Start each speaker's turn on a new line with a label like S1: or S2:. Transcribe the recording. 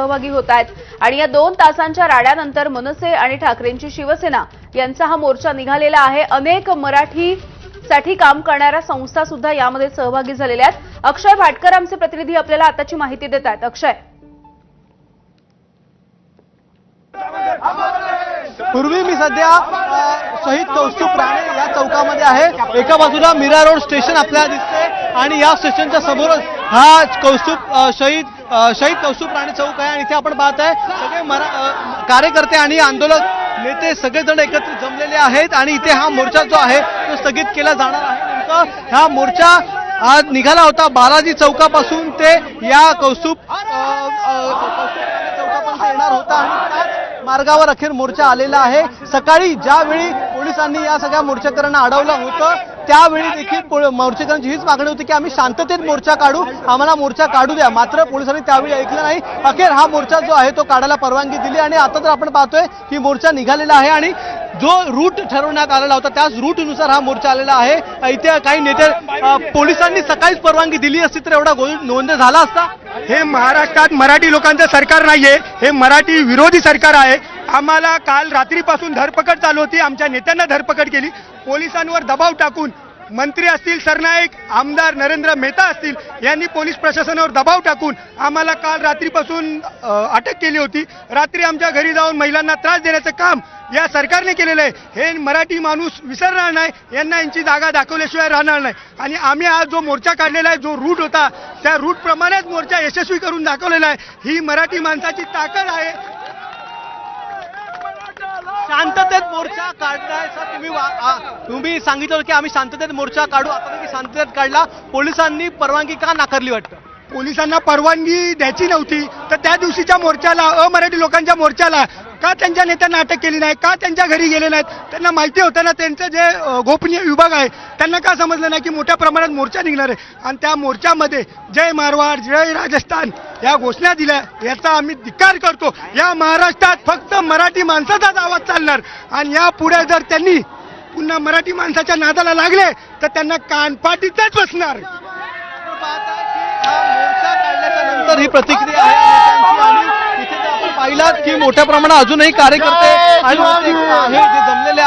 S1: सहभागी होत आहेत आणि या 2 तासांच्या राड्यानंतर मनसे आणि ठाकरेंची शिवसेना यांचा हा मोर्चा निघालेला आहे। अनेक मराठीसाठी काम करणाऱ्या संस्था सुद्धा यामध्ये सहभागी झालेल्या आहेत। अक्षय भाटकर आमचे प्रतिनिधी आपल्याला आताची माहिती देत आहेत। अक्षय,
S2: पूर्वी मी सध्या शहीद कौस्तुभ राणे या चौकामध्ये आहे। एका बाजूला मीरा रोड स्टेशन आपल्याला दिसते आणि या स्टेशनच्या समोरच हा शहीद कौस्तुभ राणे चौक आहे आणि इथे आपण पाहताय सगळे कार्यकर्ते आणि आंदोलक नेते सगळेजण एकत्रित जमलेले आहेत आणि इथे हा मोर्चा जो आहे तो स्थगित केला जाणार आहे। नेमकं हा मोर्चा आज निघाला होता बालाजी चौकापासून ते या कौस्तुभ चौकापर्यंत येणार होता आणि त्याच मार्गावर अखेर मोर्चा आलेला आहे। सकाळी ज्यावेळी पोलिसांनी या सगळ्या मोर्चेकऱ्यांना अडवलं होतं त्यावेळी देखील मोर्चेकऱ्यांची हीच मागणी होती की आम्ही शांततेत मोर्चा काढू, आम्हाला मोर्चा काढू द्या। मात्र पोलिसांनी त्यावेळी ऐकलं नाही। अखेर हा मोर्चा जो आहे तो काढायला परवानगी दिली आणि आता तर आपण पाहतोय की मोर्चा निघालेला आहे आणि जो रूट ठरवण्यात आलेला होता त्याच रूटनुसार हा मोर्चा आलेला आहे। इथे काही नेते पोलिसांनी सकाळीच परवानगी दिली असती तर एवढा गोंधळ झाला असता।
S3: हे महाराष्ट्रात मराठी लोकांचं सरकार नाहीये, हे मराठी विरोधी सरकार आहे। आम्हाला काल रात्रीपासून धरपकड चालू होती, आमच्या नेत्यांना धरपकड केली, पोलिसांवर दबाव टाकून मंत्री असतील सरनाईक, आमदार नरेंद्र मेहता असतील यांनी पोलीस प्रशासनावर दबाव टाकून आम्हाला काल रात्रीपासून अटक केली होती। रात्री आमच्या घरी जाऊन महिलांना त्रास देण्याचं काम या सरकारने केलेलं आहे। हे मराठी माणूस विसरणार नाही, यांना यांची जागा दाखवल्याशिवाय राहणार नाही आणि आम्ही आज जो मोर्चा काढलेला आहे, जो रूट होता त्या रूट प्रमाणेच मोर्चा यशस्वी करून दाखवलेला आहे। ही मराठी माणसाची ताकद आहे।
S2: शांततेत मोर्चा काढण्याचा तुम्ही सांगितलं की आम्ही शांततेत मोर्चा काढू, आता तुम्ही शांततेत काढला, पोलिसांनी परवानगी का नाकारली वाटतं?
S3: पोलिसांना परवानगी द्यायची नव्हती तर त्या दिवशीच्या मोर्चाला, अमराठी लोकांच्या मोर्चाला का त्यांच्या नेत्यांना अटक केली नाही, का त्यांच्या घरी गेले नाहीत? त्यांना माहिती होतं ना त्यांचं जे गोपनीय विभाग आहे त्यांना का समजलं नाही की मोठ्या प्रमाणात मोर्चा निघणार आहे आणि त्या मोर्चामध्ये जय मारवाड, जय राजस्थान या घोषणा दिल्या, याचा आम्ही धिक्कार करतो। या महाराष्ट्रात फक्त मराठी माणसाचाच आवाज चालणार आणि या पुढे जर त्यांनी पुन्हा मराठी माणसाच्या नादाला लागले तर त्यांना कानपाटीतच बसणार।
S2: मोर्चा काढल्याच्या नंतर ही प्रतिक्रिया आहे आणि इथे आपण पाहिलात की मोठ्या प्रमाणात अजूनही कार्यकर्ते आणि जे जमलेले आहेत।